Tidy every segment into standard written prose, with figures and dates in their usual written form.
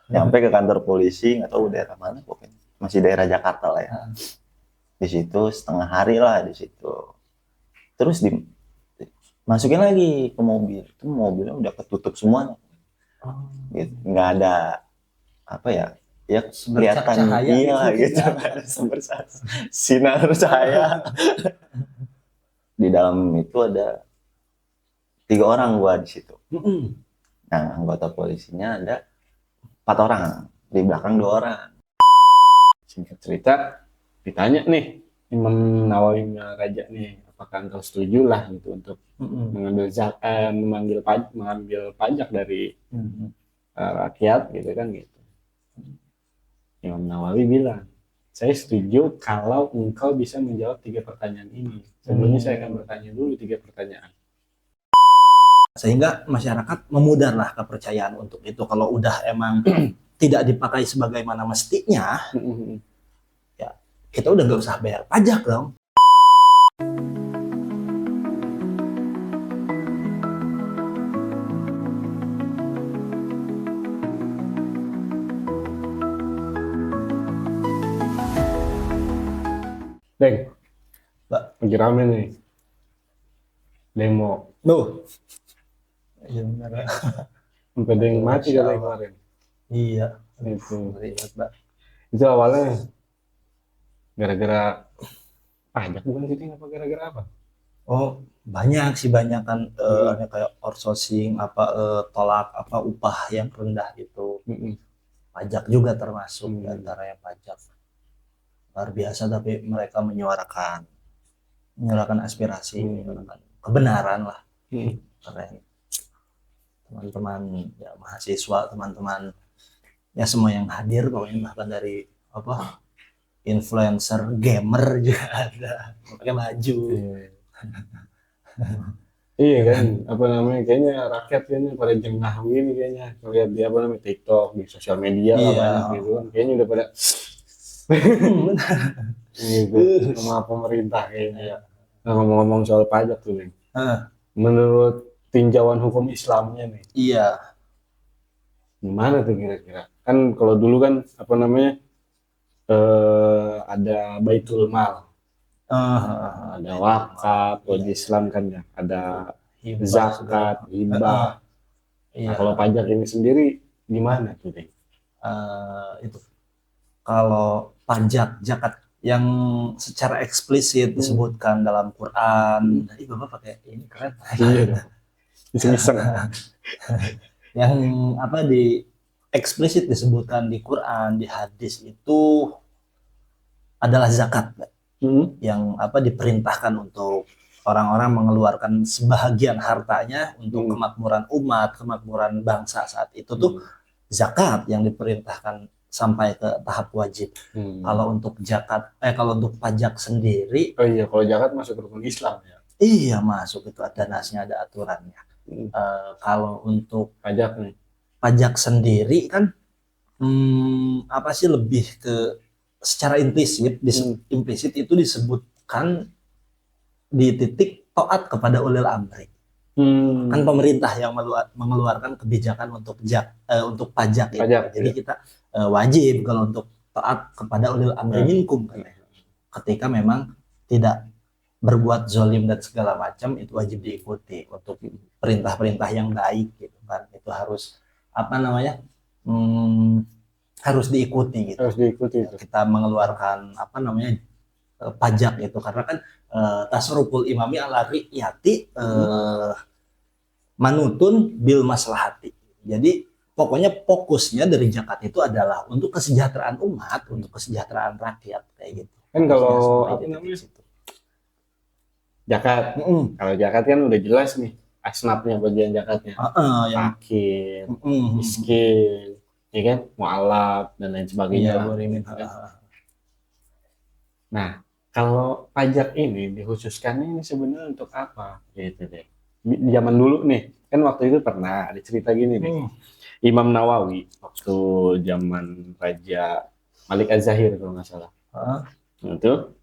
Nyampe ke kantor polisi, nggak tahu daerah mana pokoknya. Masih daerah Jakarta lah ya. Di situ setengah hari lah di situ. Terus masukin lagi ke mobil. Itu mobilnya udah ketutup semuanya. Gitu. Nggak ada apa ya? Ya Sebercak kelihatan cahaya iya gitu. nggak ada. Sinar cahaya. Di dalam itu ada 3 orang gua di situ. Nah, anggota polisinya ada 4 orang, di belakang 2 orang. Singkat cerita, ditanya nih Imam Nawawi Raja nih, apakah engkau setuju lah gitu untuk mengambil pajak dari rakyat gitu kan gitu. Imam Nawawi bilang, saya setuju kalau engkau bisa menjawab 3 pertanyaan ini. Sebelumnya saya akan bertanya dulu 3 pertanyaan. Sehingga masyarakat memudarlah kepercayaan untuk itu. Kalau udah emang tidak dipakai sebagaimana mestinya, ya kita udah gak usah bayar pajak dong. Deng, Mbak. lagi rame nih demo. Loh. Iya benar. Sampai ada yang mati Masya katanya Allah. kemarin. Iya. Itu. Lihat, Mbak. Itu awalnya gara-gara pajak bukan sih, apa gara-gara apa? Oh, banyak kan kayak outsourcing tolak upah yang rendah itu. Pajak juga termasuk di antaranya pajak. Luar biasa, tapi mereka menyuarakan aspirasi, menyuarakan kebenaran lah. Keren. Teman-teman ya mahasiswa, teman-teman ya semua yang hadir pokoknya, bahkan dari influencer gamer juga ada pakai baju. Iya kan, apa namanya, kayaknya rakyat kayaknya pada jengah gini kayaknya lihat di apa namanya TikTok, di sosial media lah banyak gitu kan, kayaknya udah pada gitu sama pemerintah kayaknya. Nah, ngomong-ngomong soal pajak tuh nih, menurut tinjauan hukum Islamnya nih, iya, gimana tuh kira-kira? Kan kalau dulu kan apa namanya ada Baitul Mal, ada wakaf, kalau di Islam kan ya ada zakat, hibah. Nah, kalau pajak ini sendiri gimana tuh deh? Itu kalau pajak zakat yang secara eksplisit disebutkan dalam Quran, tadi Bapak pakai ini keren. Iya dong. Iseng-iseng. Yang di eksplisit disebutkan di Quran, di hadis itu adalah zakat, yang diperintahkan untuk orang-orang mengeluarkan sebahagian hartanya untuk kemakmuran umat, kemakmuran bangsa saat itu tuh zakat yang diperintahkan sampai ke tahap wajib. Kalau untuk kalau untuk pajak sendiri, oh iya, kalau zakat masuk rukun Islam ya. Iya masuk, itu ada nasnya, ada aturannya. Kalau untuk pajak sendiri kan lebih ke secara implisit itu disebutkan di titik taat kepada ulil amri. Kan pemerintah yang mengeluarkan kebijakan untuk pajak itu. Jadi kita wajib kalau untuk taat kepada ulil amri minkum katanya. Ketika memang tidak berbuat zolim dan segala macam, itu wajib diikuti untuk perintah-perintah yang baik gitu kan. Itu harus harus diikuti gitu. Harus diikuti itu. Kita mengeluarkan pajak itu karena kan tasarruful imami ala riyati manutun bil maslahati. Jadi pokoknya fokusnya dari zakat itu adalah untuk kesejahteraan umat, untuk kesejahteraan rakyat kayak gitu. Kan kalau zakat, kalau zakat kan udah jelas nih asnafnya, bagian zakatnya. Fakir, miskin, ya kan, mu'alaf dan lain sebagainya. Nah, kalau pajak ini dikhususkan ini sebenarnya untuk apa? Gitu deh. Zaman dulu nih, kan waktu itu pernah ada cerita gini nih. Imam Nawawi waktu zaman Raja Malik Az-Zahir kalau nggak salah. Itu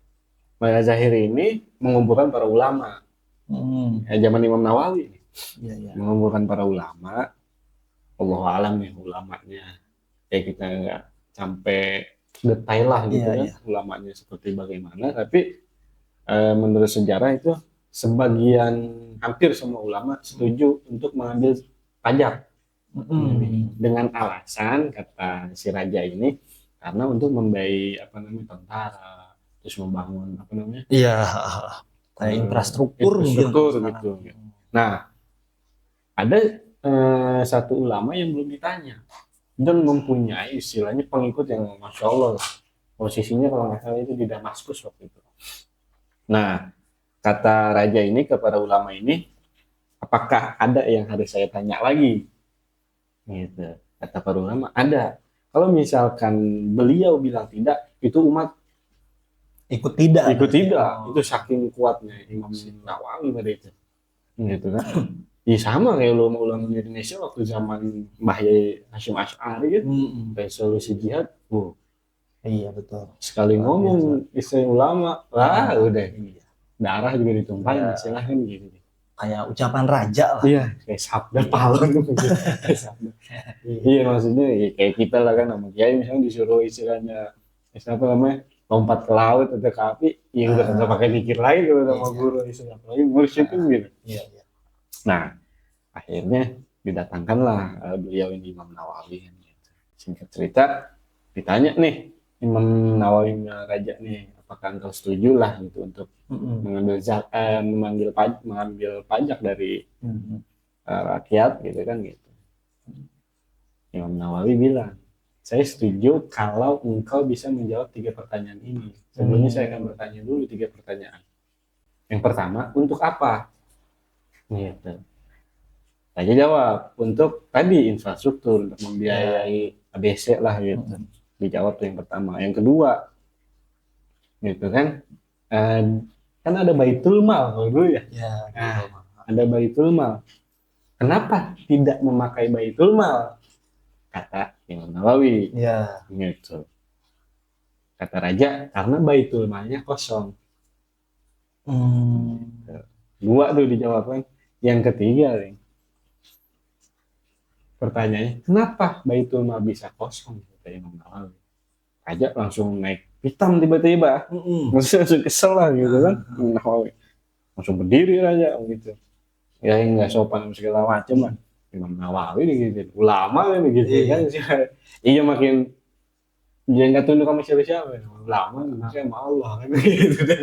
Malik Az-Zahir ini mengumpulkan para ulama. Zaman Imam Nawawi mengumpulkan para ulama. Allahu a'lam nih ulamanya. ya kita nggak sampai detail lah gitu Iya, kan iya. ulamanya seperti bagaimana, tapi menurut sejarah itu sebagian hampir semua ulama setuju untuk mengambil pajak. Dengan alasan kata si raja ini karena untuk membiayai apa namanya tentara, terus membangun apa namanya Iya, kayak infrastruktur mungkin. gitu. Nah, ada satu ulama yang belum ditanya dan mempunyai istilahnya pengikut yang masya Allah, posisinya kalau nggak salah itu di Damaskus waktu itu. Nah, kata raja ini kepada ulama ini, apakah ada yang harus saya tanya lagi? Gitu. Kata para ulama, ada. Kalau misalkan beliau bilang tidak, itu umat Ikut tidak. ikut tidak. Itu saking kuatnya Imam Nawawi pada itu. Gitu kan. Ya sama kayak ulama-ulama Indonesia waktu zaman Mbah Yai Hasyim Asy'ari kan, resolusi jihad, Iya betul. sekali Luar ngomong istilah ulama, wah udah darah juga ditumpahin, Iya. silahkan gitu. Kayak ucapan raja lah. Iya, kayak sabda pahlawan tuh. Kayak sabda. Iya maksudnya ya, kayak kita lah kan sama kiai misalnya disuruh istilahnya apa namanya lompat ke laut atau ke api, ya udah nggak pakai pikir lagi kalau sama Iya. guru istilah apalagi mursyid itu gitu. Iya, iya. Nah akhirnya didatangkanlah beliau ini Imam Nawawi. Gitu. Singkat cerita ditanya nih Imam Nawawi raja nih, apakah engkau setuju lah gitu untuk mengambil pajak dari rakyat gitu kan gitu. Imam Nawawi bilang, saya setuju kalau engkau bisa menjawab 3 pertanyaan ini. Sebelumnya saya akan bertanya dulu 3 pertanyaan. Yang pertama, untuk apa? Gitu. Raja jawab, untuk tadi infrastruktur, untuk membiayai ABC lah gitu. Dijawab tuh yang pertama. Yang kedua, gitu kan, kan ada Baitul Mal kalau dulu ya. Ada Baitul Mal. Kenapa tidak memakai Baitul Mal? Kata Imam Nawawi. Iya. Gitu. Kata raja, karena Baitul Malnya kosong. Dua tuh dijawabkan. Yang ketiga, pertanyaannya, kenapa Baitul Mal bisa kosong? Kata Imam Nawawi. Raja langsung naik hitam tiba-tiba. Langsung kesel lah gitu kan. Nawawi. Langsung berdiri raja gitu. Ya nggak sopan segala macam lah. Imam Nawawi gitu, ulama kan gitu kan. Iya makin dia nggak tunduk sama siapa-siapa. Ulama makanya sama Allah kan gitu kan.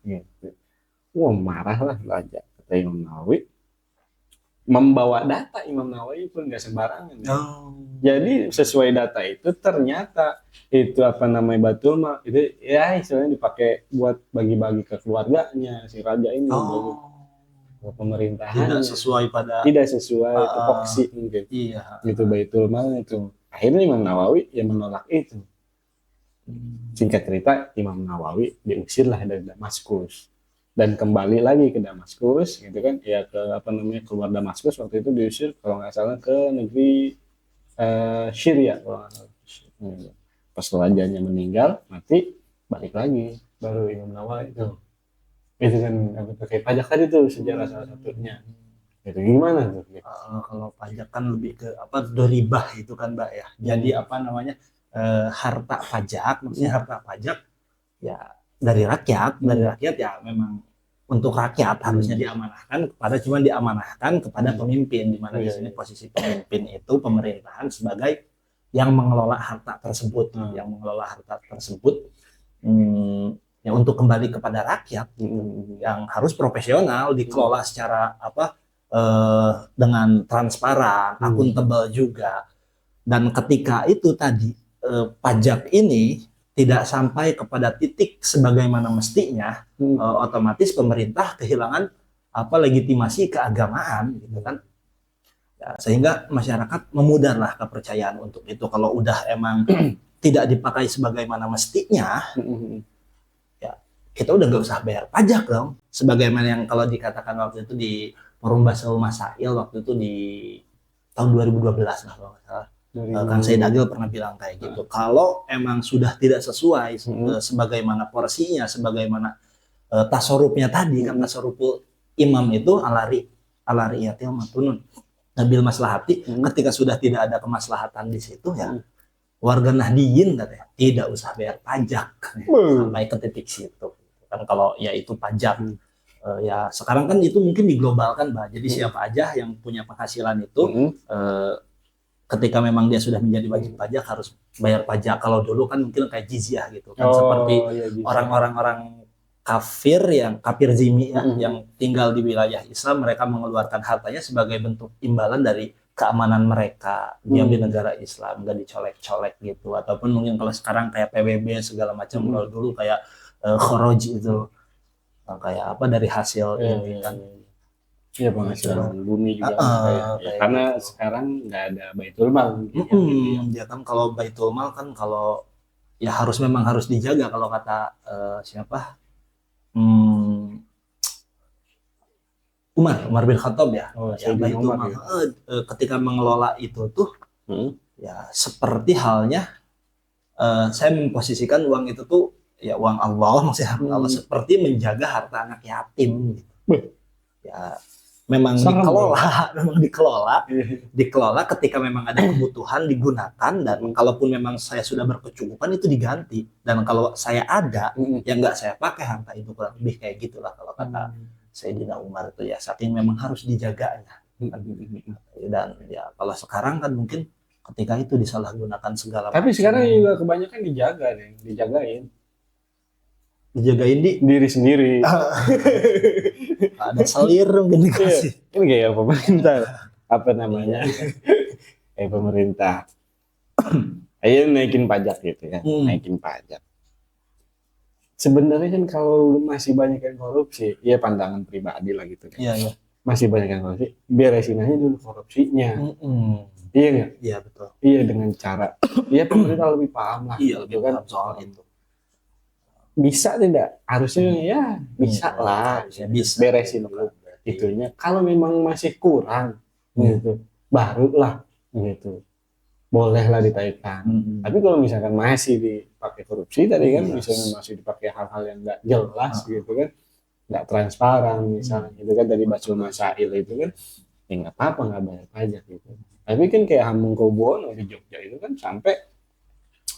Gitu. Wah marah lah raja kata Imam Nawawi. Membawa data Imam Nawawi pun nggak sembarangan. Jadi sesuai data itu ternyata itu apa namanya Baitul Mal itu ya istilahnya dipakai buat bagi-bagi ke keluarganya si raja ini, ke pemerintahan. Tidak sesuai tupoksi mungkin. Iya. Gitu Baitul Mal itu. Akhirnya Imam Nawawi yang menolak itu. Singkat cerita Imam Nawawi diusirlah dari Damaskus. Dan kembali lagi ke Damaskus gitu kan ya ke apa namanya keluar Damaskus waktu itu diusir kalau nggak salah ke negeri Syria kalau nggak salah. Pas rajanya meninggal mati balik lagi baru Imam Nawawi itu kan kayak pajak tadi tuh sejarah salah satunya itu gimana tuh kalau pajak kan lebih ke apa doribah itu kan Mbak ya jadi apa namanya harta pajak maksudnya harta pajak ya dari rakyat ya memang untuk rakyat harusnya diamanahkan kepada pemimpin di mana di sini posisi pemimpin itu pemerintahan sebagai yang mengelola harta tersebut ya untuk kembali kepada rakyat yang harus profesional dikelola secara apa dengan transparan akuntabel juga dan ketika itu tadi pajak ini tidak sampai kepada titik sebagaimana mestinya, otomatis pemerintah kehilangan apa legitimasi keagamaan, gitu kan? Ya, sehingga masyarakat memudarlah kepercayaan untuk itu. Kalau udah emang tidak dipakai sebagaimana mestinya, ya kita udah nggak usah bayar pajak dong. Sebagaimana yang kalau dikatakan waktu itu di Forum Basul Masail waktu itu di tahun 2012 lah kalau nggak salah. Kang Said Agil pernah bilang kayak gitu. Kalau emang sudah tidak sesuai sebagaimana porsinya, sebagaimana tasarrufnya tadi kan tasarruful imam itu alari yatil matunun. nabil maslahati, ketika sudah tidak ada kemaslahatan di situ ya warga Nahdiyin katanya tidak usah bayar pajak sampai ke titik situ. Kan kalau ya itu pajak ya sekarang kan itu mungkin diglobalkan, Mbak. Jadi siapa aja yang punya penghasilan itu ketika memang dia sudah menjadi wajib pajak harus bayar pajak. Kalau dulu kan mungkin kayak jizyah gitu kan, seperti orang-orang kafir yang kafir zimmi ya, yang tinggal di wilayah Islam, mereka mengeluarkan hartanya sebagai bentuk imbalan dari keamanan mereka diam di negara Islam, nggak dicolek-colek gitu. Ataupun mungkin kalau sekarang kayak PBB segala macam, kalau dulu kayak kharaj itu kayak apa dari hasil ini kan. Iya, penghasilan bumi juga ya, karena gitu. Sekarang nggak ada baitul mal. Ya kan kalau baitul mal kan kalau ya memang harus dijaga kalau kata siapa Umar bin Khattab ya. Ya baitul mal ketika mengelola itu tuh ya seperti halnya saya memposisikan uang itu tuh ya uang Allah, maksudnya Allah seperti menjaga harta anak yatim gitu. Ya memang dikelola ketika memang ada kebutuhan digunakan, dan kalaupun memang saya sudah berkecukupan itu diganti, dan kalau saya ada yang nggak saya pakai harta itu, kurang lebih kayak gitulah kalau kata Sayyidina Umar itu ya, saking memang harus dijaganya. Dan ya kalau sekarang kan mungkin ketika itu disalahgunakan segala tapi sekarang juga kebanyakan dijagain di diri sendiri. Ada selir mungkin dikasih. Ini kayak pemerintah apa namanya? Kayak pemerintah. Ayo naikin pajak gitu ya, naikin pajak. Sebenarnya kan kalau masih banyak yang korupsi, ya pandangan pribadi lah gitu kan. Iya. Masih banyak yang korupsi, beresin aja dulu korupsinya. Iya nggak? Iya betul. Iya, dengan cara, ya pemerintah lebih paham lah. Iya lebih paham soal itu. Bisa tidak? Harusnya ya bisa lah, bisa beresin dulu itunya. Kalau memang masih kurang gitu, barulah gitu, bolehlah ditaikkan. Tapi kalau misalkan masih dipakai korupsi tadi kan, misalnya masih dipakai hal-hal yang nggak jelas gitu kan, nggak transparan misalnya gitu kan, dari Basul Masail itu kan, ya nggak apa-apa nggak bayar pajak gitu. Tapi kan kayak Hamengkubuwono di Jogja itu kan sampai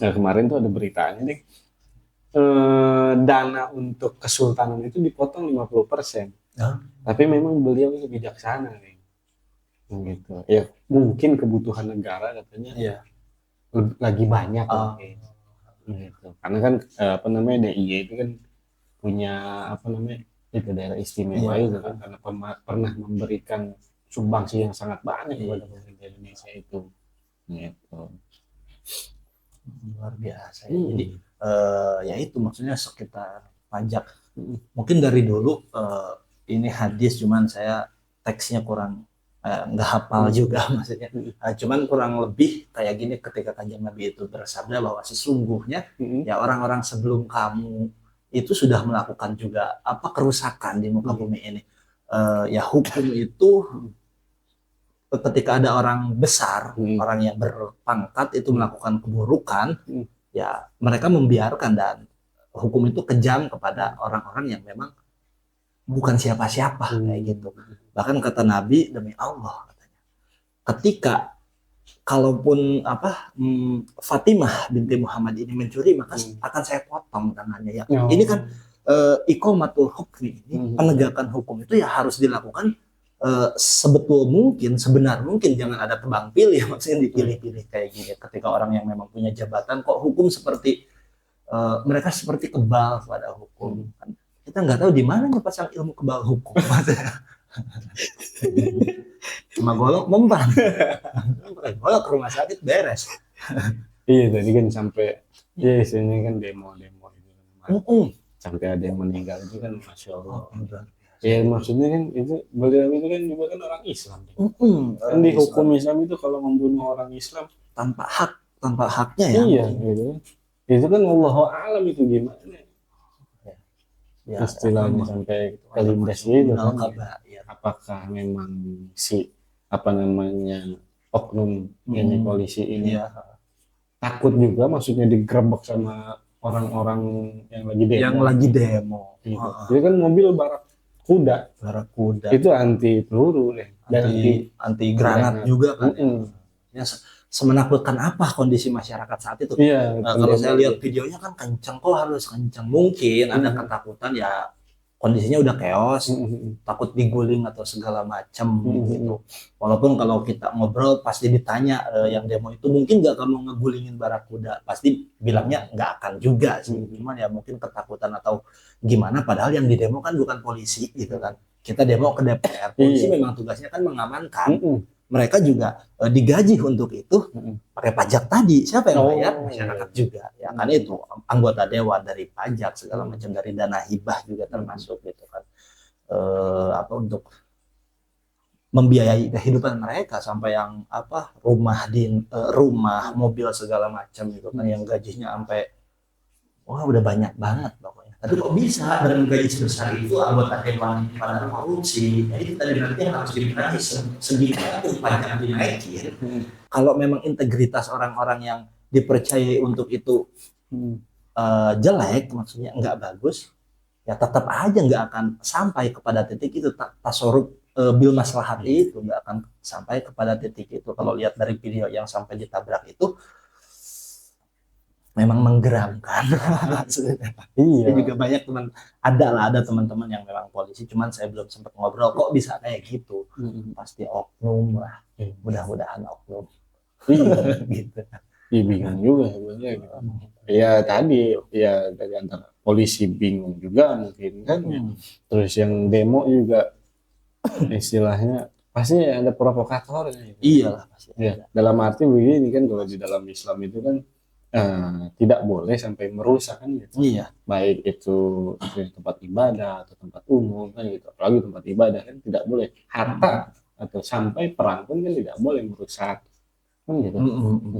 kemarin tuh ada beritanya nih, dana untuk kesultanan itu dipotong 50%. Tapi memang beliau itu bijaksana nih. Gitu. Ya mungkin kebutuhan negara katanya lagi banyak gitu. Karena kan DIY itu kan punya itu daerah istimewa itu kan, karena pernah memberikan sumbangsi yang sangat banyak kepada pemerintah Indonesia itu. Gitu. Luar biasa. Jadi ya itu maksudnya sekitar pajak. Mungkin dari dulu ini hadis, cuman saya teksnya kurang nggak hafal juga maksudnya. Cuman kurang lebih kayak gini, ketika Kanjeng Nabi itu bersabda bahwa sesungguhnya ya orang-orang sebelum kamu itu sudah melakukan juga kerusakan di muka bumi ini. Ya hukum itu ketika ada orang besar, orang yang berpangkat itu melakukan keburukan, ya mereka membiarkan, dan hukum itu kejam kepada orang-orang yang memang bukan siapa-siapa kayak gitu. Bahkan kata Nabi, demi Allah katanya, ketika kalaupun Fatimah binti Muhammad ini mencuri, maka akan saya potong tangannya ya. Ini kan iqamatul hukmi, ini penegakan hukum itu ya harus dilakukan sebenar mungkin, jangan ada tebang pilih, maksudnya dipilih-pilih kayak gini. Ketika orang yang memang punya jabatan kok hukum seperti mereka seperti kebal pada hukum, kan kita nggak tahu di mana pasang ilmu kebal hukum. Cuma golok mempan, golok ke rumah sakit beres. Iya, tadi kan sampai istilahnya kan demo itu sampai ada yang meninggal itu kan, masya Allah. Ya maksudnya kan itu beliau itu kan juga kan orang Islam. Kan di hukum Islam itu kalau membunuh orang Islam tanpa haknya ya. Iya gitu. Itu kan wallahu a'lam itu gimana. Ya, istilahnya sampai kelindas itu kan. Apakah memang si oknum ini polisi ini takut juga, maksudnya digerebek sama orang-orang yang lagi demo. Gitu. Jadi kan mobil Barakuda itu anti peluru deh. anti granat juga kan. Ya, semenakutkan apa kondisi masyarakat saat itu? Iya. Kalau saya lihat videonya kan kencang, kok harus kencang. Mungkin ada ketakutan ya, kondisinya udah chaos, takut diguling atau segala macam gitu. Walaupun kalau kita ngobrol pasti ditanya yang demo itu mungkin nggak kamu ngegulingin barakuda, pasti bilangnya nggak akan juga sih. Cuman ya mungkin ketakutan atau gimana, padahal yang di demo kan bukan polisi gitu kan. Kita demo ke DPR, polisi memang tugasnya kan mengamankan. Mereka juga digaji untuk itu, pakai pajak tadi. Siapa yang bayar? Masyarakat juga. Ya kan itu anggota dewan dari pajak segala macam, dari dana hibah juga termasuk gitu kan. Apa untuk membiayai kehidupan mereka sampai yang apa rumah, mobil segala macam gitu kan, yang gajinya sampai wah udah banyak banget pokoknya. Tapi kok bisa dengan gaji sebesar itu anggota dewan pada korupsi? Jadi tadi berarti harus dibenahi segimana tuh pajak dinaikin. Kalau memang integritas orang-orang yang dipercayai untuk itu jelek, maksudnya nggak bagus, ya tetap aja nggak akan sampai kepada titik itu. Tasorub bil maslahat itu nggak akan sampai kepada titik itu. Kalau lihat dari video yang sampai ditabrak itu, memang menggeramkan. Iya. Juga banyak ada teman-teman yang memang polisi, cuman saya belum sempat ngobrol kok bisa kayak gitu. Pasti oknum lah. Mudah-mudahan oknum. Gitu. Iya, bingung juga sebenarnya. Gitu. Ya tadi ya dari antara polisi bingung juga mungkin kan. Terus yang demo juga istilahnya pasti ada provokator. Gitu. Iyalah pasti. Ya, dalam arti begini kan, kalau di dalam Islam itu kan tidak boleh sampai merusak kan gitu. Iya. Baik itu tempat ibadah atau tempat umum kan gitu. Apalagi tempat ibadah kan tidak boleh. Harta atau sampai perang pun kan tidak boleh merusak kan gitu.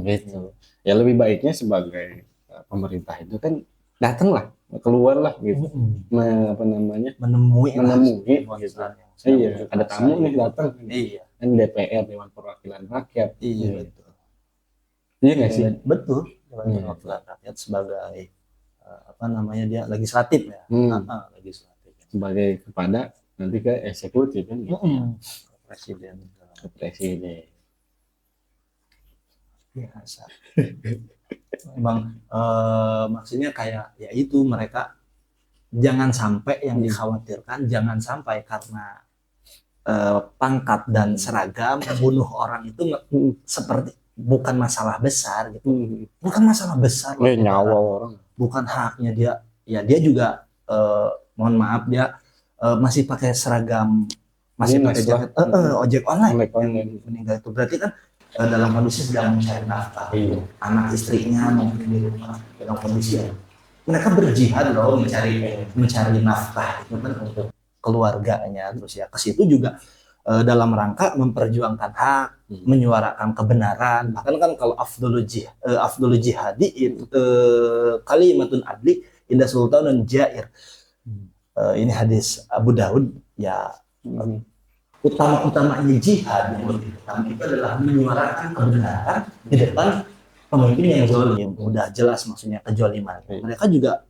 Gitu. Ya lebih baiknya sebagai pemerintah itu kan datanglah, keluarlah gitu. Menemui gitu. Iya, ada tamu nih datang. Iya. Kan DPR, Dewan Perwakilan Rakyat. Iya. Gitu. Iya nggak sih? Betul. Dewan Perwakilan Rakyat sebagai dia legislatif ya. Legislatif. Sebagai kepada nanti ke eksekutif kan gitu. Presiden. Biasa. Memang maksudnya kayak ya itu, mereka jangan sampai yang dikhawatirkan, jangan sampai karena pangkat dan seragam membunuh orang itu seperti bukan masalah besar gitu. Bukan masalah besar. Nyawa orang. Bukan haknya dia. Ya dia juga mohon maaf dia masih pakai seragam, masih pakai jaket ojek online yang meninggal itu. Berarti kan dalam kondisi sedang mencari nafkah. Anak istrinya mungkin di rumah dalam kondisi mereka berjihad loh mencari nafkah itu kan untuk keluarganya. Terus ya ke situ juga dalam rangka memperjuangkan hak, menyuarakan kebenaran. Bahkan kan kalau afdolul jihadi itu kalimatun adli inda sultanun jair. Ini hadis Abu Daud ya. Utama-utamanya jihad yang lebih utama itu adalah menyuarakan kebenaran di depan pemimpin yang zalim. Udah jelas maksudnya kezaliman. Mereka juga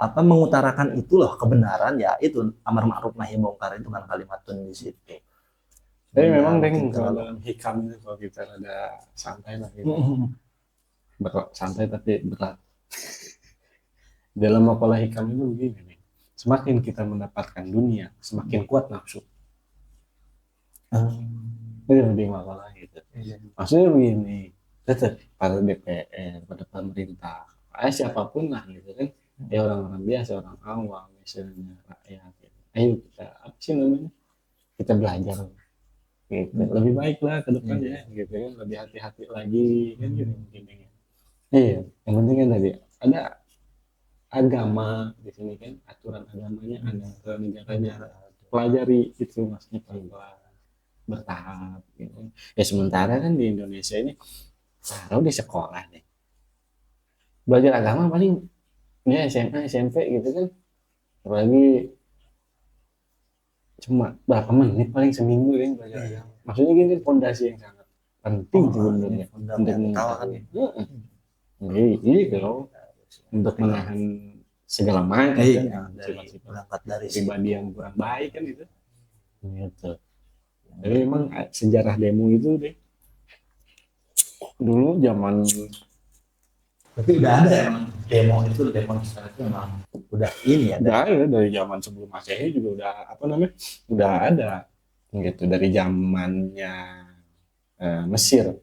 mengutarakan itu loh, kebenaran ya, itu amar ma'ruf nahi mungkar itu kan kalimatun di situ. Tapi memang kalau dalam hikam itu kalau kita ada santai lah gitu. Santai tapi berat. Dalam makalah hikam itu begini nih. Semakin kita mendapatkan dunia, semakin kuat nafsu. Itu lebih makalah gitu. Maksudnya begini, tetap pada DPR, pada pemerintah, siapapun lah gitu kan. Ya orang-orang biasa, orang awam, misalnya rakyat. Gitu. Ayo kita apa sih namanya? Kita belajar. Gitu. Lebih baik lah ke depannya, gitu kan. Lebih hati-hati lagi kan gitu mungkin. Iya, yang penting kan tadi ada agama di sini kan, aturan agamanya ada ke negaranya. Pelajari itu maksudnya pelan-pelan, bertahap gitu. Ya sementara kan di Indonesia ini taruh di sekolah nih. Belajar agama paling ya SMA, SMP gitu kan, apalagi cuma berapa menit paling seminggu kan belajar agama. Maksudnya gini, fondasi yang sangat penting sebenarnya untuk mengetahui. Ini kalau untuk menahan segala macam kan, berangkat dari pribadi yang kurang baik kan itu. Gitu. Tapi memang sejarah demo itu deh dulu zaman Tapi udah ada emang demonstrasi itu memang udah ini ya. udah ada dari zaman sebelum Masehi juga udah apa namanya udah ada gitu dari zamannya Mesir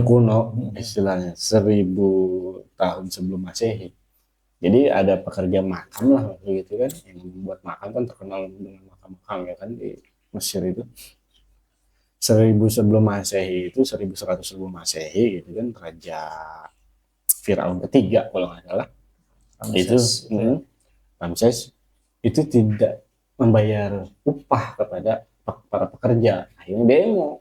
kuno istilahnya 1000 tahun sebelum Masehi. Jadi ada pekerja makam lah gitu kan yang membuat makam kan terkenal dengan makam-makam ya kan di Mesir itu 1000 sebelum Masehi itu 1100 sebelum Masehi gitu kan Raja Firaun ketiga kalau nggak salah itu Ramses itu tidak membayar upah kepada para pekerja akhirnya demo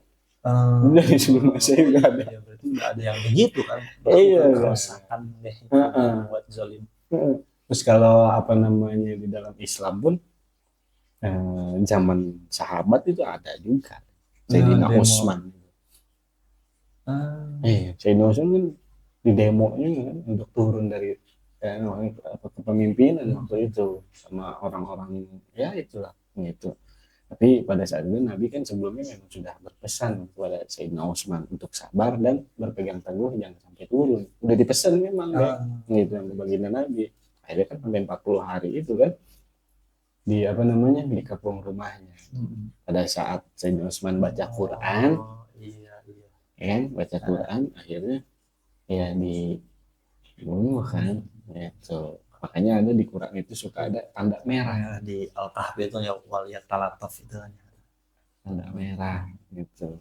dari sebelum Masehi nggak ada. Ya, berarti nggak ada yang begitu kan. Iya, kerusakan deh buat zalim. Terus kalau apa namanya di dalam Islam pun zaman sahabat itu ada juga Sayyidina demo. Utsman. Sayyidina Utsman kan di demonya kan untuk turun dari kepemimpinan waktu itu sama orang-orang ya itulah gitu. Tapi pada saat itu Nabi kan sebelumnya memang sudah berpesan kepada Sayyidina Utsman untuk sabar dan berpegang teguh jangan sampai turun. Udah dipesan memang gitu yang baginda Nabi. Akhirnya kan sampai 40 hari itu kan di apa namanya di kampung rumahnya. Pada saat Sayyidina Utsman baca Quran, kan baca Quran akhirnya ya dibunuh kan gitu. Makanya ada di Quran itu suka ada tanda merah di Al-Kahfi itu ya waliyat talataf itu tanda merah gitu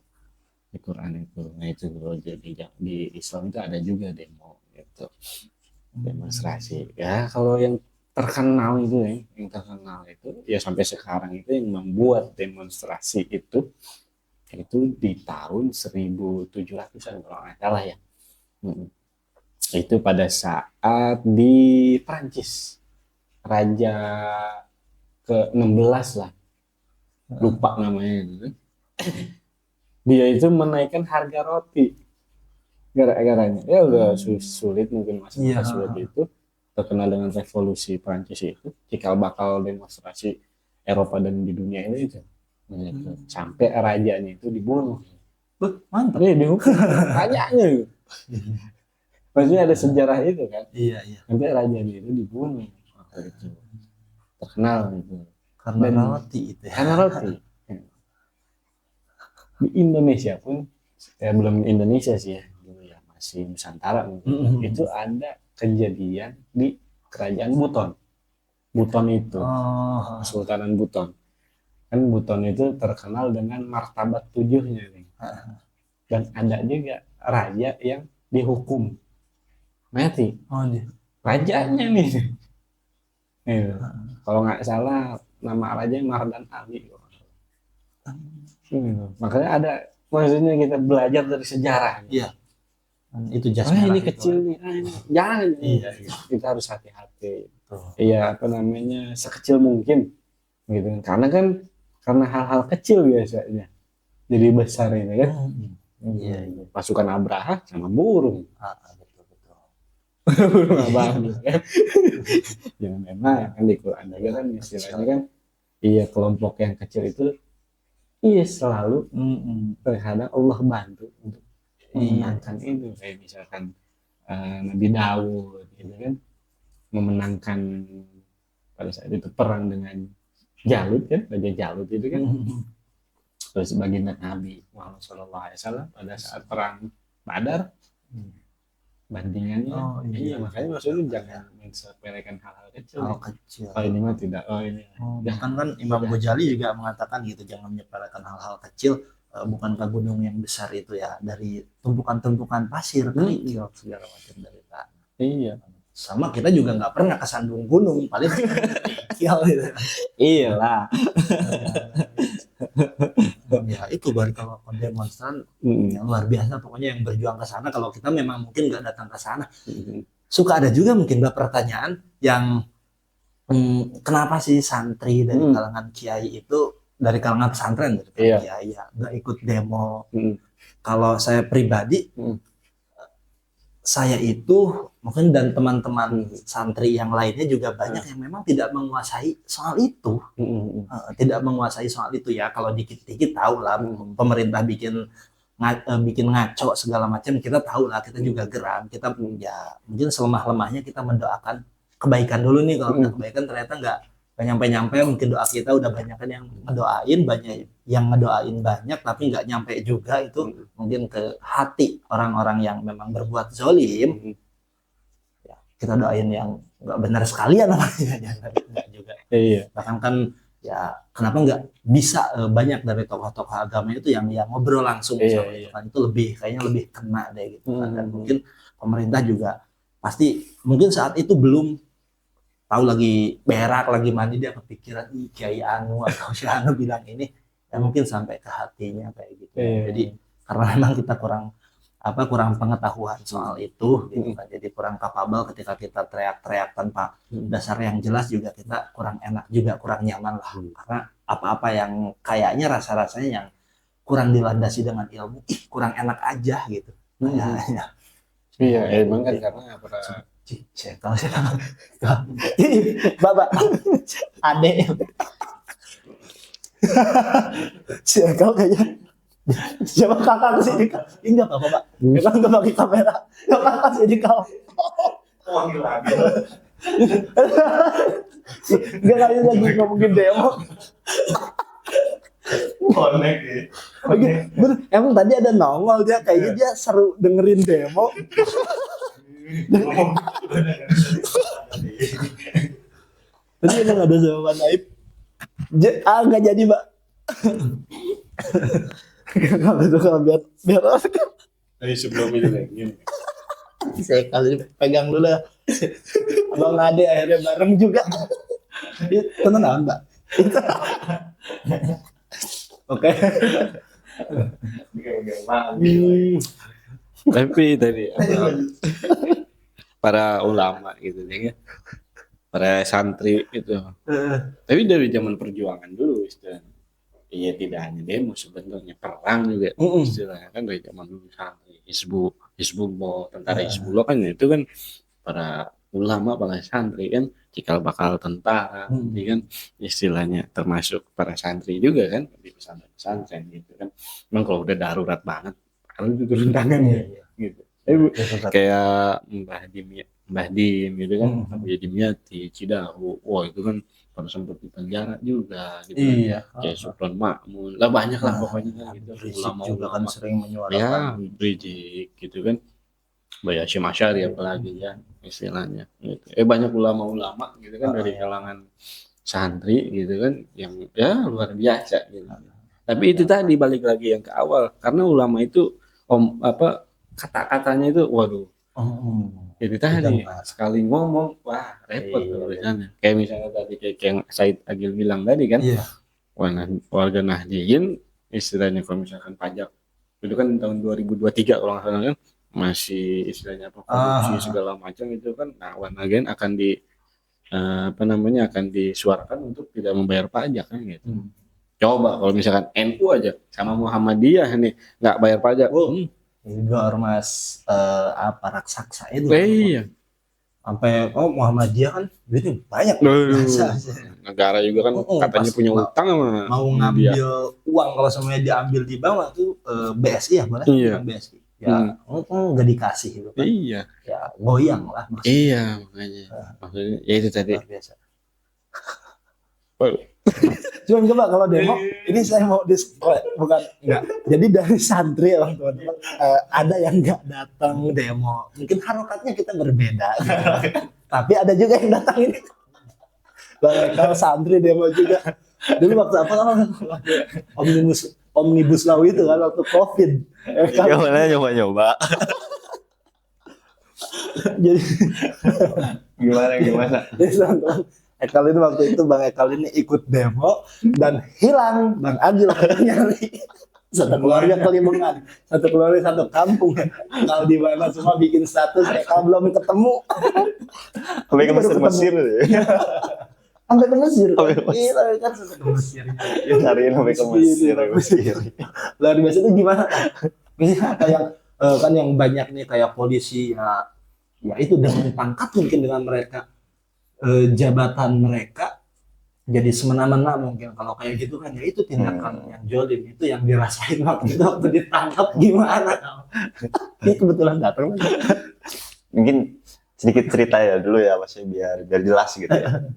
di Quran itu. Nah itu jadi di Islam itu ada juga demo gitu demonstrasi ya. Kalau yang terkenal itu ya sampai sekarang itu yang membuat demonstrasi itu di tahun 1700-an kalau nggak salah ya. Itu pada saat di Prancis raja ke-16 lah lupa namanya gitu. Dia itu menaikkan harga roti gara-garanya ya udah sulit mungkin masa sulit itu terkenal dengan revolusi Prancis itu cikal bakal demonstrasi Eropa dan di dunia ini itu gitu. Sampai rajanya itu dibunuh. Mantap ya dihukum rajanya maksudnya ada sejarah itu kan iya sampai rajanya itu dibunuh itu terkenal itu karena roti itu ya. Karena roti di Indonesia pun ya belum Indonesia sih ya dulu ya masih Nusantara itu ada kejadian di kerajaan Buton itu Kesultanan Buton kan Buton itu terkenal dengan martabat 7-nya nih. Dan ada juga raja yang dihukum mati rajanya nih kalau nggak salah nama raja Mardan Ali makanya ada maksudnya kita belajar dari sejarah iya itu ini kecil nih ini jangan kita harus hati-hati iya apa namanya sekecil mungkin gitu karena hal-hal kecil biasanya jadi besar ini kan pasukan Abraha sama burung burung abang kan jangan memang kan di Quran juga kan istilahnya kan kelompok yang kecil itu selalu terkadang Allah bantu untuk memenangkan itu kayak misalkan Nabi Daud gitu kan memenangkan pada saat itu perang dengan Jalut kan Raja Jalut itu kan terus baginda Nabi Muhammad SAW pada saat perang Badar bandingannya makanya maksudnya jangan mensepelekan hal-hal kecil ini mah tidak ini bahkan kan Imam Ghazali juga mengatakan gitu jangan menyepelekan hal-hal kecil bukankah gunung yang besar itu ya dari tumpukan-tumpukan pasir kerikil segala macam dari tanah sama kita juga nggak pernah kesandung gunung paling kerikil gitu iyalah ya itu baru kalau demonstran yang luar biasa pokoknya yang berjuang ke sana kalau kita memang mungkin nggak datang ke sana suka ada juga mungkin pertanyaan yang kenapa sih santri dari kalangan kiai itu dari kalangan pesantren dari kiai nggak ikut demo kalau saya pribadi saya itu mungkin dan teman-teman santri yang lainnya juga banyak yang memang tidak menguasai soal itu. Tidak menguasai soal itu ya. Kalau dikit-dikit tahu lah pemerintah bikin ngaco segala macam, kita tahu lah, kita juga geram. Kita ya mungkin selemah-lemahnya kita mendoakan kebaikan dulu nih. Kalau udah kebaikan ternyata nggak nyampe-nyampe, mungkin doa kita udah banyak kan yang ngedoain, banyak yang ngedoain banyak tapi nggak nyampe juga, itu mungkin ke hati orang-orang yang memang berbuat zolim. Ya, kita doain yang nggak benar sekalian namanya, nggak juga. Bahkan kan ya kenapa nggak bisa banyak dari tokoh-tokoh agama itu yang ngobrol langsung sama itu kan, itu kayaknya lebih kena deh gitu kan. Dan mungkin pemerintah juga pasti mungkin saat itu belum tahu, lagi berak, lagi mandi, dia kepikiran Kiai Anu atau si Anu bilang ini, ya mungkin sampai ke hatinya kayak gitu. Jadi karena memang kita kurang pengetahuan soal itu gitu kan. Jadi kurang kapabel ketika kita teriak-teriak tanpa dasar yang jelas, juga kita kurang enak juga, kurang nyaman lah. Karena apa-apa yang kayaknya rasa-rasanya yang kurang dilandasi dengan ilmu, kurang enak aja gitu. Iya, emang kan karena Saya tahu Bapak adek saya tahu kayaknya siapa kakak kesini kak, enggak Pak, memang nggak pakai kamera, nggak kakak sini kau nggak lagi ngomongin demo. Emang tadi ada nongol dia, kayaknya dia seru dengerin demo. Tadi emang ada jawaban Naib. Nggak jadi Mbak. Kalau biar dari sebelum ini lagi. Saya kali pegang dulu ya. Abang Ade akhirnya bareng juga. Tenang Mbak. Oke. Tapi tadi para ulama gitu ya, para santri itu. Tapi dari zaman perjuangan dulu istilahnya. Iya, tidak hanya demo sebenarnya, perang juga istilahnya kan dari zaman dulu, santri, Hizbullah, tentara Hizbullah kan itu kan para ulama, para santri kan cikal bakal tentara, kan istilahnya, termasuk para santri juga kan di pesantren gitu kan. Memang kalau udah darurat banget kalau itu turun tangan gitu. Kayak Mbah Dim gitu kan, Mbah Dimyati, Cidahu, wah itu kan pada sempat di penjara juga gitu. Kayak Sultan Makmun, lah banyak lah pokoknya kan gitu. Ulama juga kan sering menyuarakan. Ya, Rizik gitu kan. Mbah Hasyim Asy'ari apalagi ya istilahnya gitu. Banyak ulama-ulama gitu kan dari kalangan santri gitu kan yang ya luar biasa gitu. Tapi itu tadi balik lagi yang ke awal, karena ulama itu kata-katanya itu waduh. Jadi tadi sekali ngomong wah repot tulisannya. Kayak misalnya tadi kayak yang Said Agil bilang tadi kan. Warga Nahdliyin istilahnya kalau misalkan pajak itu kan tahun 2023 kalau nggak salah kan masih istilahnya korupsi segala macam itu kan, nah Nahdliyin akan akan disuarakan untuk tidak membayar pajak kan gitu. Coba kalau misalkan NU aja sama Muhammadiyah nih nggak bayar pajak. Juga ormas raksasa itu. Iya. Sampai Muhammadiyah kan duitnya banyak. Negara juga kan katanya punya utang sama mau ngambil uang, kalau semuanya diambil di bank waktu BSI ya boleh. BSI. Ya, nggak dikasih gitu kan. Iya. Ya goyang lah maksudnya. Iya, makanya. Maksudnya ya itu tadi. Luar biasa. Cuman coba kalau demo ini saya mau bukan enggak. Jadi dari santri teman-teman ada yang enggak datang demo. Mungkin harokatnya kita berbeda. Tapi ada juga yang datang ini. Kalau santri demo juga. Dulu waktu omnibus law itu kan waktu Covid. Gimana nyoba-nyoba. Jadi gimana? Jadi teman-teman, Ekal ini waktu itu Bang Ekal ini ikut demo dan hilang. Bang Agil nyari satu keluarga Kalimangan, satu keluarga satu kampung. Kalau di mana semua bikin status Ekal belum ketemu. Sampai ke Mesir deh. Sampai ke Mesir. Iya, kan sampai ke Mesir. Cariin sampai ke Mesir. Luar biasa itu gimana? Bisa yang kan yang banyak nih kayak polisi ya itu dengan pangkat mungkin dengan mereka jabatan mereka jadi semena-mena mungkin kalau kayak gitu kan ya itu tindakan yang jolim itu yang dirasain waktu ditangkap gimana? Ini kebetulan datang. Mungkin sedikit cerita ya dulu ya maksudnya biar jelas gitu ya.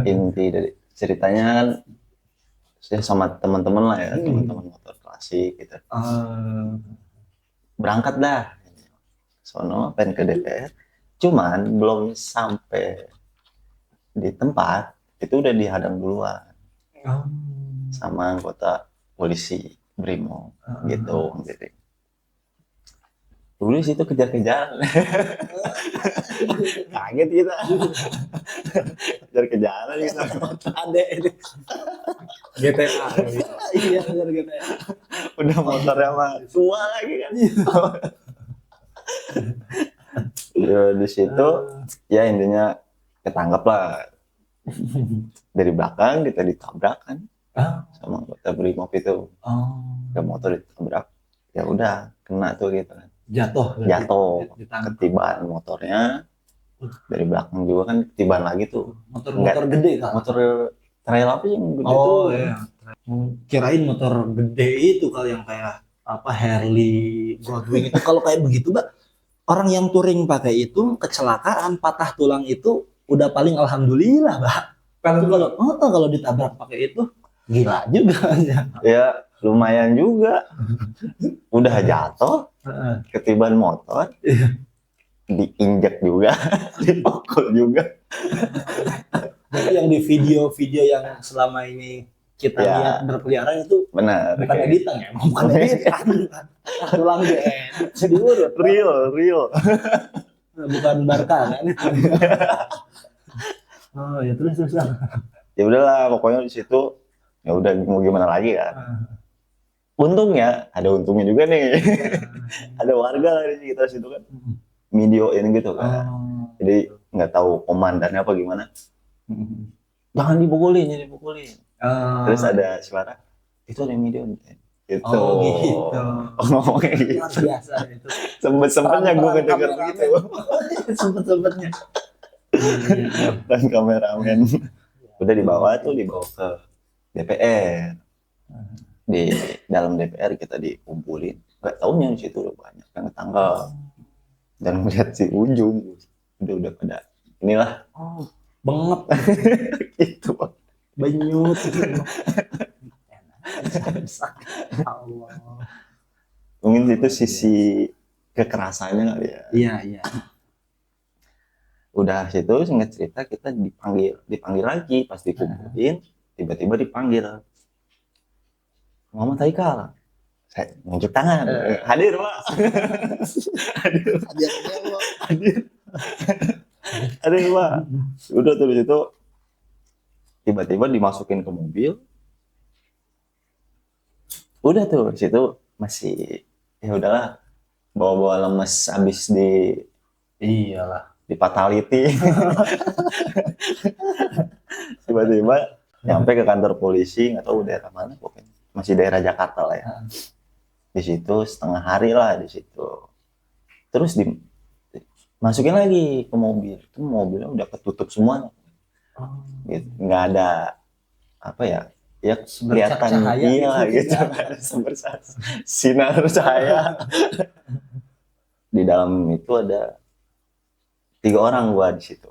Inti dari ceritanya kan saya sama teman-teman lah ya, teman-teman motor klasik gitu. Berangkat dah. Sono pengen ke DPR. Cuman belum sampai di tempat itu udah dihadang duluan sama anggota polisi Brimo gitu. Jadi dulu situ kejar-kejaran. Kaget kita. Kejar-kejaran gitu. Ada ini GTA. Iya benar GTA. Udah motornya mah tua lagi kan. Ya, di situ ya intinya ketangkap lah. Dari belakang kita ditabrak kan sama anggota Brimob itu. Ke motor ditabrak. Ya udah kena tuh gitu kan. Jatuh ketibaan motornya dari belakang juga kan ketibaan lagi tuh motor gede kan motor trail apa yang gede tuh iya. Kirain motor gede itu kalau yang kayak apa Harley Goldwing itu kalau kayak begitu Mbak orang yang touring pakai itu kecelakaan patah tulang itu udah paling alhamdulillah Mbak kalau ditabrak pakai itu gila juga ya lumayan juga udah jatuh ketibaan motor diinjak juga dipukul juga. Jadi yang di video-video yang selama ini kita lihat berkeliaran itu benar bukan editan ya bukan editan tulang diurut real bukan Barca kan. Oh ya terus ya udahlah pokoknya di situ ya udah mau gimana lagi kan. Untungnya ada untungnya juga nih. Ada warga dari sekitar situ kan videoin gitu kan. Jadi nggak tahu komandannya apa gimana. Jangan dipukulin. Terus ada suara itu ada yang video gitu. Oh gitu. Ngomongnya gitu. Luar biasa itu. Sempet-sempetnya gue ngedenger begitu. Sempet-sempetnya. Dan kameramen udah dibawa ke DPR. Di dalam DPR kita dikumpulin, nggak taunya di situ udah banyak yang ketangkap dan melihat si ujung udah pada inilah bengep gitu banyut Allah. Mungkin itu sisi kekerasannya kali ya. Iya Udah situ singkat cerita kita dipanggil lagi pas dikumpulin tiba-tiba dipanggil Muhammad Haikal, saya nunjuk tangan, hadir Pak, hadir Pak. Udah tuh di situ tiba-tiba dimasukin ke mobil, udah tuh di situ masih ya udahlah bawa-bawa lemes abis di fatality. Tiba-tiba nyampe ke kantor polisi nggak tahu daerah mana pokoknya. Masih daerah Jakarta lah ya. Di situ setengah hari lah di situ. Terus masukin lagi ke mobil. Itu mobilnya udah ketutup semua. Gitu. Nggak ada apa ya? Ya kelihatan iya gitu. Sinar cahaya. Di dalam itu ada 3 orang gua di situ.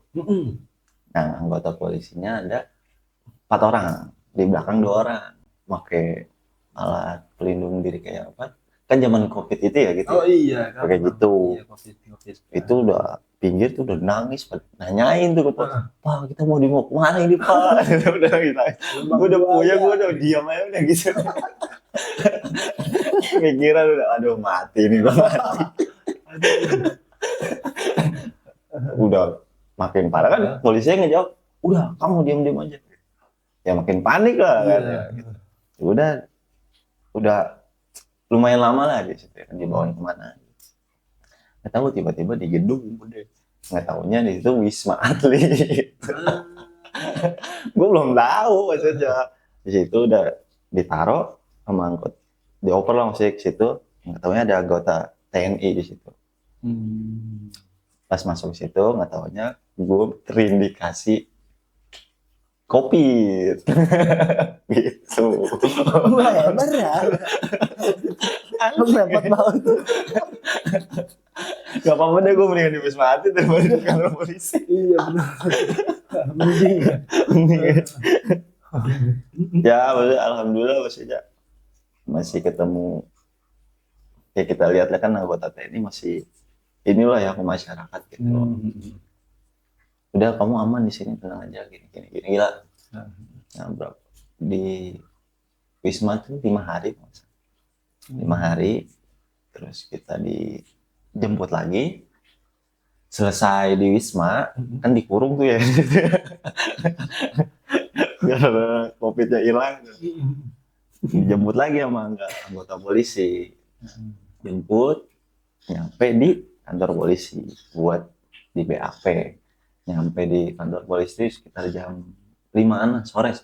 Nah, anggota polisinya ada 4 orang. Di belakang 2 orang. Pakai alat pelindung diri kayak apa kan zaman COVID itu ya gitu. Iya kan kayak gitu. Iya, COVID. Itu udah pinggir tuh udah nangis nanyain tuh ke Pak kita mau kemana ini Pak. Udah gitu gue udah punya gue udah diam aja udah gitu. Pikiran udah aduh mati nih gue mati. Udah makin parah kan polisinya ngejawab udah kamu diam aja ya makin panik lah kan gitu. Udah lumayan lama lah di situ kan dibawa kemana nggak tahu tiba-tiba di gedung udah nggak taunya di situ Wisma Atlet. Gue belum tahu maksudnya di situ udah ditaruh sama angkot dioper lah masih ke situ nggak taunya ada anggota TNI di situ. Pas masuk situ nggak taunya gue terindikasi COVID. Gitu. Lebar ya. Repot banget. Gak apa-apa deh, gue mendingan di Wisma Atlet daripada di kantor polisi. Iya benar. Mending ya. Ya maksudnya alhamdulillah masih ketemu. Ya kita lihat kan anggota TNI masih inilah ya ke masyarakat gitu. Udah kamu aman di sini, tenang aja, gini gila. Nah, berapa di Wisma tuh 5 hari, 5 hari, terus kita dijemput lagi, selesai di Wisma kan dikurung tuh ya, biar COVID-nya hilang, dijemput lagi sama anggota polisi, jemput, nyampe di kantor polisi buat di BAP. Nyampe di kantor polisi sekitar jam 5-an sore.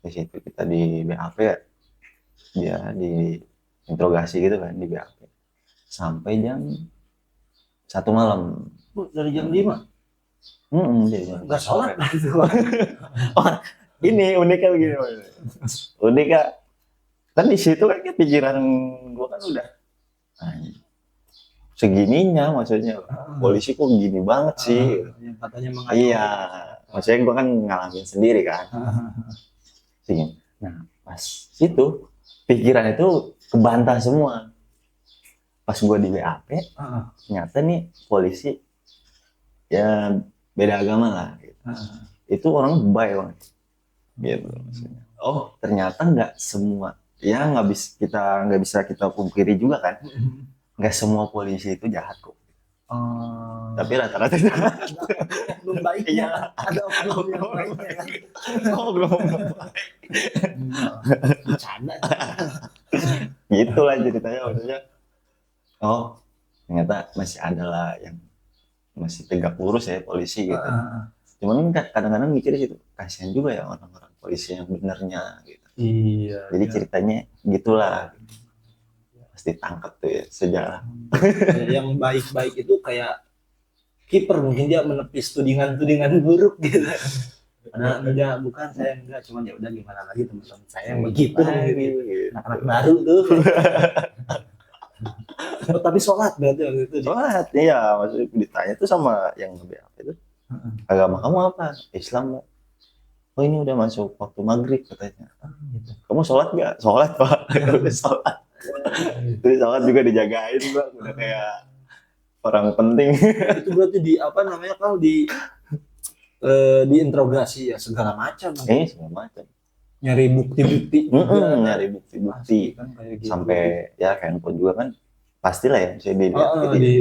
Di situ kita di BAP ya, dia di interogasi gitu kan di BAP sampai jam 1 malam. Dari jam 5? Jadi jam Nggak sholat gitu. Ini uniknya begini, uniknya kan di situ kan pikiran gua kan udah segininya, maksudnya polisi kok gini banget sih. Yang katanya Iya, maksudnya gue kan ngalamin sendiri kan. Nah pas itu pikiran itu kebantah semua. Pas gue di BAP, ternyata nih polisi ya beda agama lah. Gitu. Itu orang baik banget. Gitu maksudnya. Oh ternyata nggak semua, ya nggak bisa kita pungkiri juga kan. Nggak semua polisi itu jahat kok. Tapi rata-rata jahat. Oknum baiknya. Ada oknum yang baiknya kan. Oknum baik. Bercanda. Gitulah ceritanya, maksudnya. Oh, ternyata masih ada lah yang masih tegak lurus ya polisi gitu. Cuman kadang-kadang mikir situ, kasihan juga ya orang-orang polisi yang benernya gitu. Iya. Jadi ceritanya gitulah. Pasti tangkap tuh ya sejarah. Yang baik-baik itu kayak kiper, mungkin dia menepis tudingan-tudingan buruk gitu. Padahal enggak, bukan, saya enggak, cuman ya udah gimana lagi teman-teman saya yang begitu gitu. Anak-anak baru tuh. Oh, tapi sholat berarti waktu itu. Sholat, iya, maksudnya ditanya tuh sama yang nge-BAP itu. Agama kamu apa? Islam. Oh ini udah masuk waktu maghrib katanya. Kamu sholat nggak? Sholat pak. Udah sholat. Terus sholat juga dijagain bang, udah kayak orang penting. Itu berarti di apa namanya kalau diinterogasi ya segala macam. Segala macam. Nyari bukti-bukti. Nyari bukti-bukti. Kan, gitu. Sampai ya handphone juga kan pastilah ya, saya di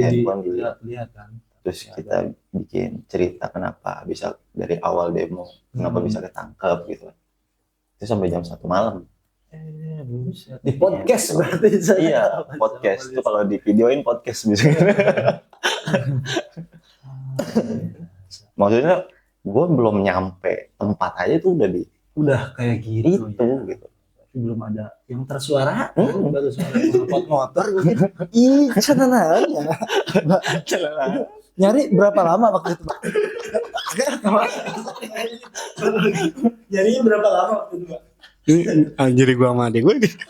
handphone lihat kan. Terus kita bikin cerita kenapa bisa dari awal demo, kenapa bisa ketangkep gitu. Itu sampai jam 1 malam. Di podcast berarti saya. Iya, podcast itu kalau di videoin podcast bisa. Maksudnya gue belum nyampe tempat aja tuh udah kayak gitu gitu. Belum ada yang tersuara, baru suara motor mungkin. Ih, cenananya. Nyari berapa lama waktu itu, Pak? Nyarinya berapa lama waktu itu, Pak? Jadi gua sama adik gue gitu.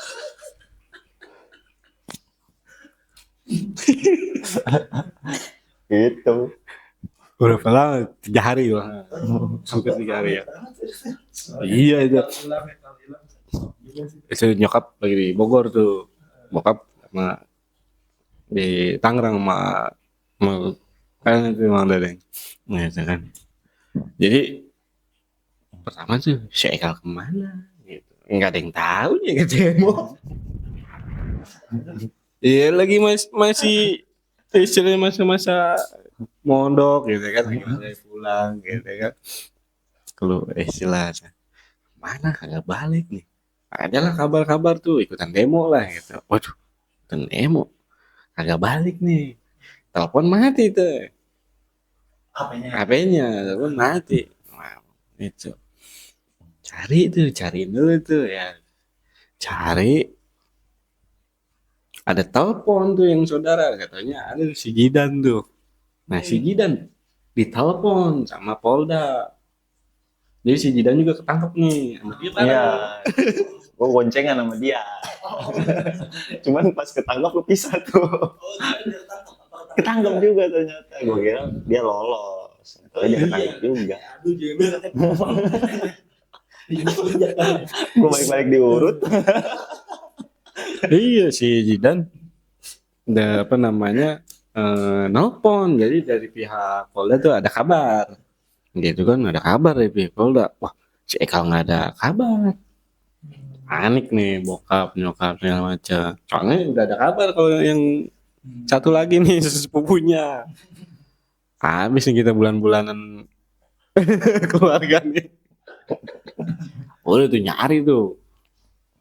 berapa lama? 3 hari gua. Hampir 3 hari ya. Iya itu. Itu nyokap lagi di Bogor tuh. Bokap sama di Tangerang sama kan itu emang Dadeng. Gitu kan. Jadi pertama tuh si Ekal kemana? Gitu. Nggak ada yang tahu ya ke demo. Iya lagi masih istilahnya masa-masa mondok gitu kan, lagi masa pulang gitu kan. Kalau istilahnya mana kagak balik nih. Adalah kabar-kabar tuh ikutan demo lah gitu. Waduh, ikutan demo kagak balik nih. Telepon mati tuh. HP-nya telepon mati. Wow, itu. Cariin dulu tuh ya. Cari ada telepon tuh yang saudara, katanya ada si Jidan tuh. Nah si Jidan ditelepon sama Polda. Jadi si Jidan juga ketangkep nih sama dia. Iya. Gue boncengan sama dia. Cuman pas ketangkep lu pisah tuh. Ketangkep juga ternyata. Gue kira dia lolos. Ternyata dia ketangkep juga. Aduh, Gue balik-balik diurut. Iya si Jidan ada apa namanya nelpon, jadi dari pihak Polda tuh ada kabar gitu kan, ada kabar dari pihak Polda. Wah si Ekal nggak ada kabar, panik nih bokap nyokap segala macam, soalnya udah ada kabar kalau yang satu lagi nih sepupunya. Habis nih kita bulan-bulanan keluarga nih. Udah tuh nyari tuh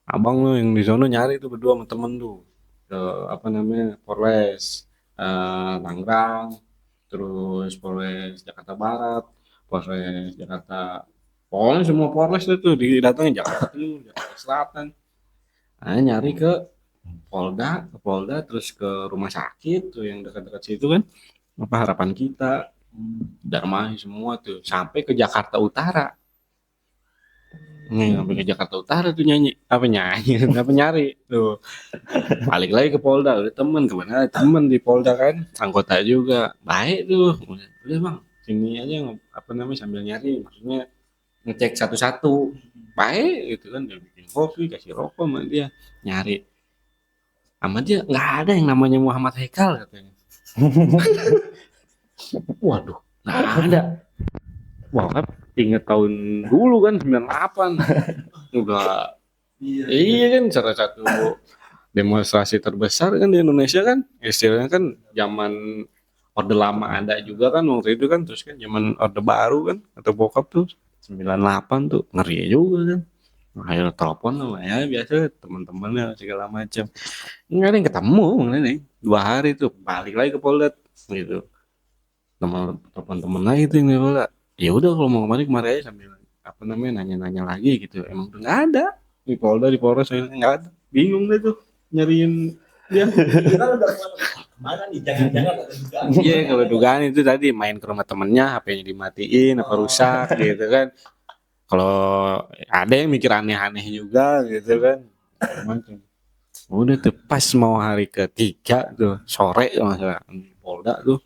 abang lo yang di sono, nyari tuh berdua sama temen tuh ke apa namanya Polres Tangerang, terus Polres Jakarta Barat, Polres Jakarta, pokoknya semua Polres itu didatengin, Jakarta Timur, Jakarta Selatan. Nah, nyari ke Polda, terus ke rumah sakit tuh yang dekat-dekat situ kan, apa Harapan Kita, Darmahi semua tuh, sampai ke Jakarta Utara. Nih, sampai ke Jakarta Utara tuh apa nyari tuh. Balik lagi ke Polda, udah kebenaran temen di Polda kan, anggota juga, baik tuh. Udah bang, sini aja apa namanya sambil nyari, maksudnya ngecek satu-satu, baik gitu kan, dia bikin kopi, kasih rokok sama dia, nyari. Sama dia nggak ada yang namanya Muhammad Haikal katanya. Waduh, nggak ada. Wah kan inget tahun dulu kan 98 udah iya kan salah satu demonstrasi terbesar kan di Indonesia kan, istilahnya kan zaman Orde Lama ada juga kan waktu itu kan, terus kan zaman Orde Baru kan atau bokap tuh 98 tuh ngeri juga kan. Akhirnya telepon sama ya biasa teman-temannya segala macam, nggak ada yang ketemu nih 2 hari tuh, balik lagi ke Polda gitu, teman-teman lagi tuh yang di Polda. Ya udah kalau mau kemari aja sambil apa namanya nanya-nanya lagi gitu, emang tuh nggak ada di Polda di Polres nggak ada, bingung deh tuh nyariin dia. Mana nih, jangan-jangan ada dugaan. Iya kalau dugaan itu tadi main ke rumah temennya, HP-nya dimatiin apa rusak gitu kan, kalau ada yang mikir aneh-aneh juga gitu kan. Udah tuh pas mau hari ketiga tuh sore masalah di Polda tuh,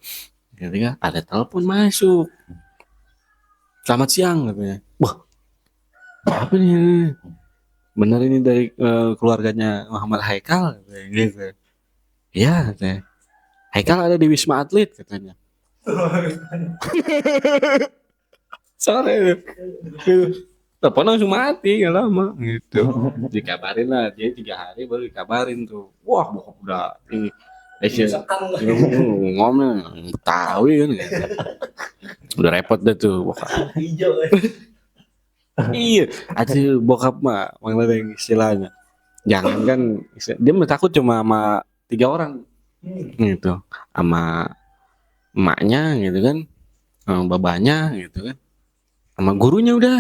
ketika ada telepon masuk, selamat siang katanya. Wah, apa nih? Bener ini dari keluarganya Muhammad Haikal gitu. Iya katanya. Haikal ada di Wisma Atlet katanya. Sore telepon langsung mati gak lama gitu. Dikabarin lah, dia 3 hari baru dikabarin tuh. Wah, bokap udah ini ngomong Betawi kan gitu. Udah repot deh tuh bokap. Hijau. Iya, aduh bokap mah manggil yang istilahnya. Jangan kan dia takut cuma sama 3 orang gitu, sama emaknya gitu kan, sama babanya gitu kan, sama gurunya udah.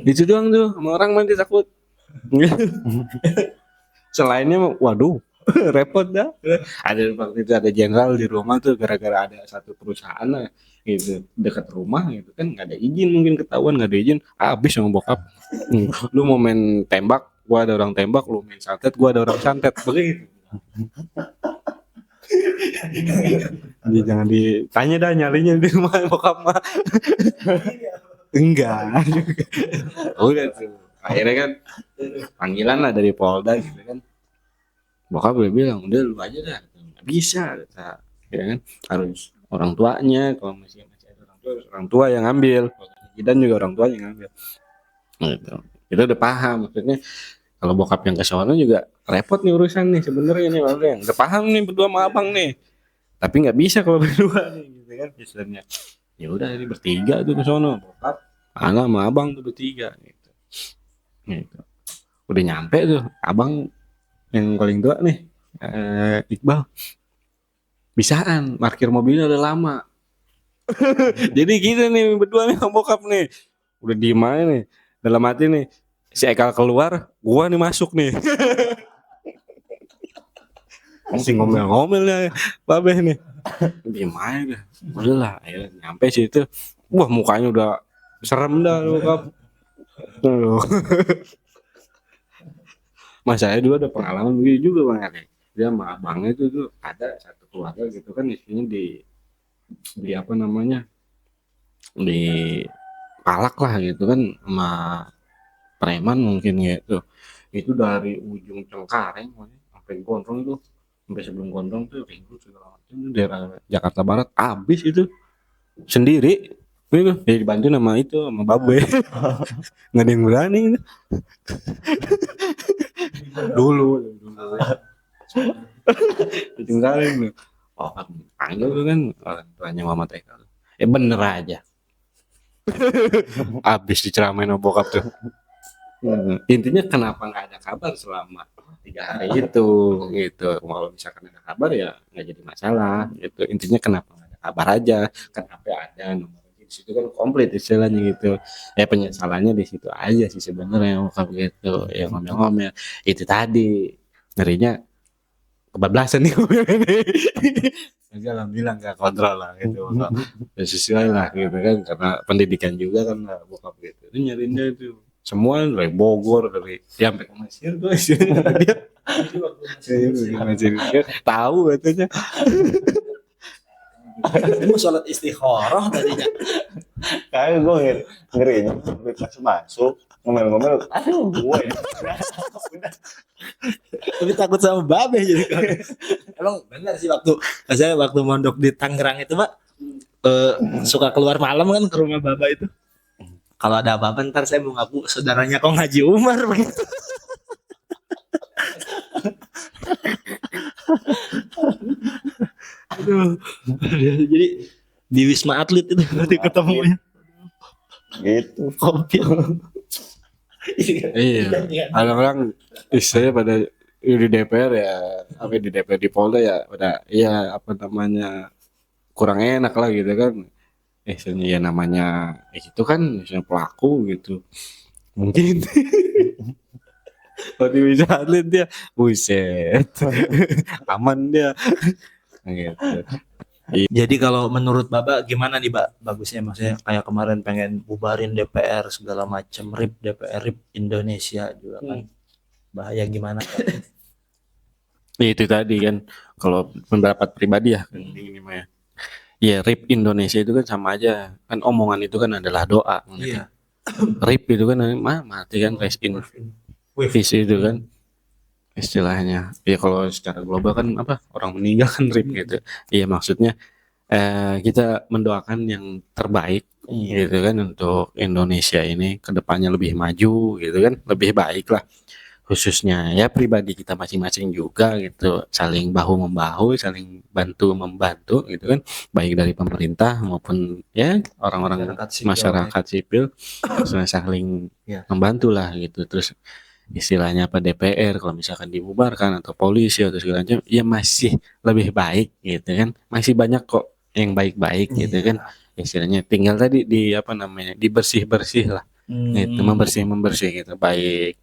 Itu doang tuh, sama orang mah dia takut. Selainnya waduh repot dah. Ada waktu itu ada jenderal di rumah tuh gara-gara ada satu perusahaan lah gitu dekat rumah gitu kan, nggak ada izin, mungkin ketahuan nggak ada izin, habis sama bokap. Lu mau main tembak, gua ada orang tembak, lu main santet, gua ada orang santet, begitu. Dia jangan ditanya dah nyalinya di rumah bokap mah. Enggak. Udah tuh akhirnya kan panggilan lah dari Polda gitu kan, bokap udah bilang udah lu aja dah, nggak bisa kata, ya kan harus orang tuanya, kalau masih ada orang tua yang ngambil, dan juga orang tua yang ngambil gitu. Kita udah paham maksudnya kalau bokap yang ke sono juga repot nih urusan nih sebenarnya nih bang, udah paham nih berdua sama abang nih, tapi nggak bisa kalau berdua nih gitu kan istilahnya. Ya udah ini bertiga tuh ke sono, bokap anak sama abang tuh bertiga gitu. Udah nyampe tuh abang yang paling tua nih, Iqbal, bisaan parkir mobilnya udah lama. Jadi gitu nih berdua nih sama bokap nih, udah diem aja nih dalam hati nih, si Ekal keluar, gua nih masuk nih. masih ngomel-ngomelnya Babe nih. Diem aja dah. Udah lah, akhirnya nyampe situ. Wah, mukanya udah serem dah bokap. Tuh. Mas saya dulu ada pengalaman begitu juga Bang ya. Dia sama abangnya itu tuh ada satu keluarga gitu kan isinya di apa namanya? Di palak lah gitu kan sama preman mungkin gitu. Itu dari ujung Cengkareng sampai Gondrong itu, sampai sebelum Gondrong tuh ribut segala macam itu daerah Jakarta Barat habis itu sendiri gitu. Jadi dibantu sama Babe. Nggak ada yang berani gitu. dulu Cengkareng tuh. Oh, panggil tuh kan orang tuanya Mama TK. Bener aja. Habis diceramain sama bokap tuh. Intinya kenapa nggak ada kabar selama 3 hari itu gitu. Kalau misalkan ada kabar ya nggak jadi masalah gitu. Intinya kenapa nggak ada kabar aja, kenapa ada nomor di situ kan komplit istilahnya gitu. Ya penyesalannya di situ aja sih sebenarnya bokap gitu. Ya ngomel-ngomel itu tadi ngerinya kebablasan nih. Jadi alhamdulillah nggak kontrol lah gitu bokap. Ya sesuai lah gitu kan karena pendidikan juga kan lah bokap gitu. Itu nyariinnya itu semua dari Bogor dari ya sampai ke Mesir tuh dia Mesir tahu katanya. Itu sholat istikharah tadinya. Kayak gue ngerinya pas masuk ngomel-ngomel, aduh gue udah. Tapi takut sama Babe jadi kan. Emang benar sih saya waktu mondok di Tangerang itu Pak, suka keluar malam kan ke rumah Baba itu. Kalau ada apa-apa ntar saya mau ngaku saudaranya kok Haji Umar begitu. Aduh. Jadi di Wisma Atlet itu nanti ketemunya. Gitu. Kopi. Iya. Orang-orang istilahnya pada di DPR ya, apa di DPR di Polda ya udah ya apa namanya kurang enak lah gitu kan. Istilahnya ya namanya itu kan misalnya pelaku gitu. Mungkin waktu bisa atlet dia buset. Aman dia. Gitu. Jadi kalau menurut Bapak gimana nih Pak bagusnya maksudnya kayak kemarin pengen bubarin DPR segala macam RIP DPR RIP Indonesia juga kan bahaya gimana Pak? Ya itu tadi kan kalau pendapat pribadi ya kan ini mah ya. Ya RIP Indonesia itu kan sama aja kan omongan itu kan adalah doa. Iya. RIP itu kan mati kan rest in peace itu kan istilahnya. Ya kalau secara global kan apa orang meninggal kan RIP gitu. Iya maksudnya kita mendoakan yang terbaik gitu kan untuk Indonesia ini kedepannya lebih maju gitu kan lebih baik lah khususnya ya pribadi kita masing-masing juga gitu saling bahu membahu saling bantu membantu gitu kan baik dari pemerintah maupun ya orang-orang masyarakat sipil saling membantu lah gitu terus istilahnya apa DPR kalau misalkan dibubarkan atau polisi atau segala macam ya masih lebih baik gitu kan masih banyak kok yang baik-baik gitu kan istilahnya tinggal tadi di apa namanya dibersih-bersih lah gitu membersih gitu baik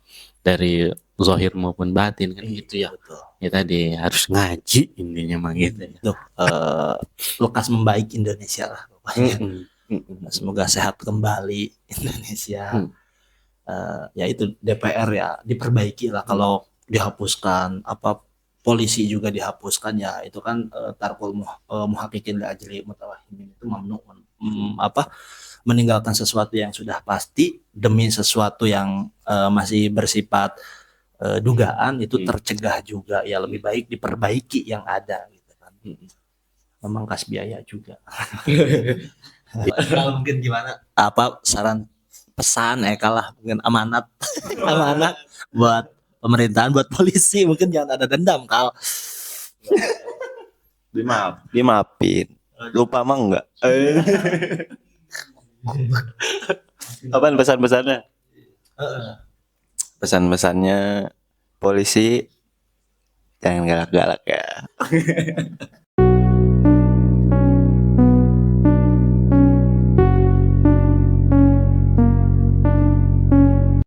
dari zahir maupun batin kan gitu ya betul. Ya tadi harus ngaji intinya mah gitu Tuh, lekas membaik Indonesia lah pokoknya. Semoga sehat kembali Indonesia. Ya itu DPR ya diperbaiki lah kalau dihapuskan apa polisi juga dihapuskan ya itu kan tarkul muhaqqiqin li ajli mutawahimin itu mamnu apa meninggalkan sesuatu yang sudah pasti demi sesuatu yang masih bersifat dugaan itu tercegah juga ya lebih baik diperbaiki yang ada gitu kan. Memangkas biaya juga. Mungkin gimana apa saran pesan kalah mungkin amanat buat pemerintahan buat polisi mungkin jangan ada dendam Kal. Dimaafin. Lupa mah enggak. Apaan pesan-pesannya? Pesan-pesannya polisi jangan galak-galak ya.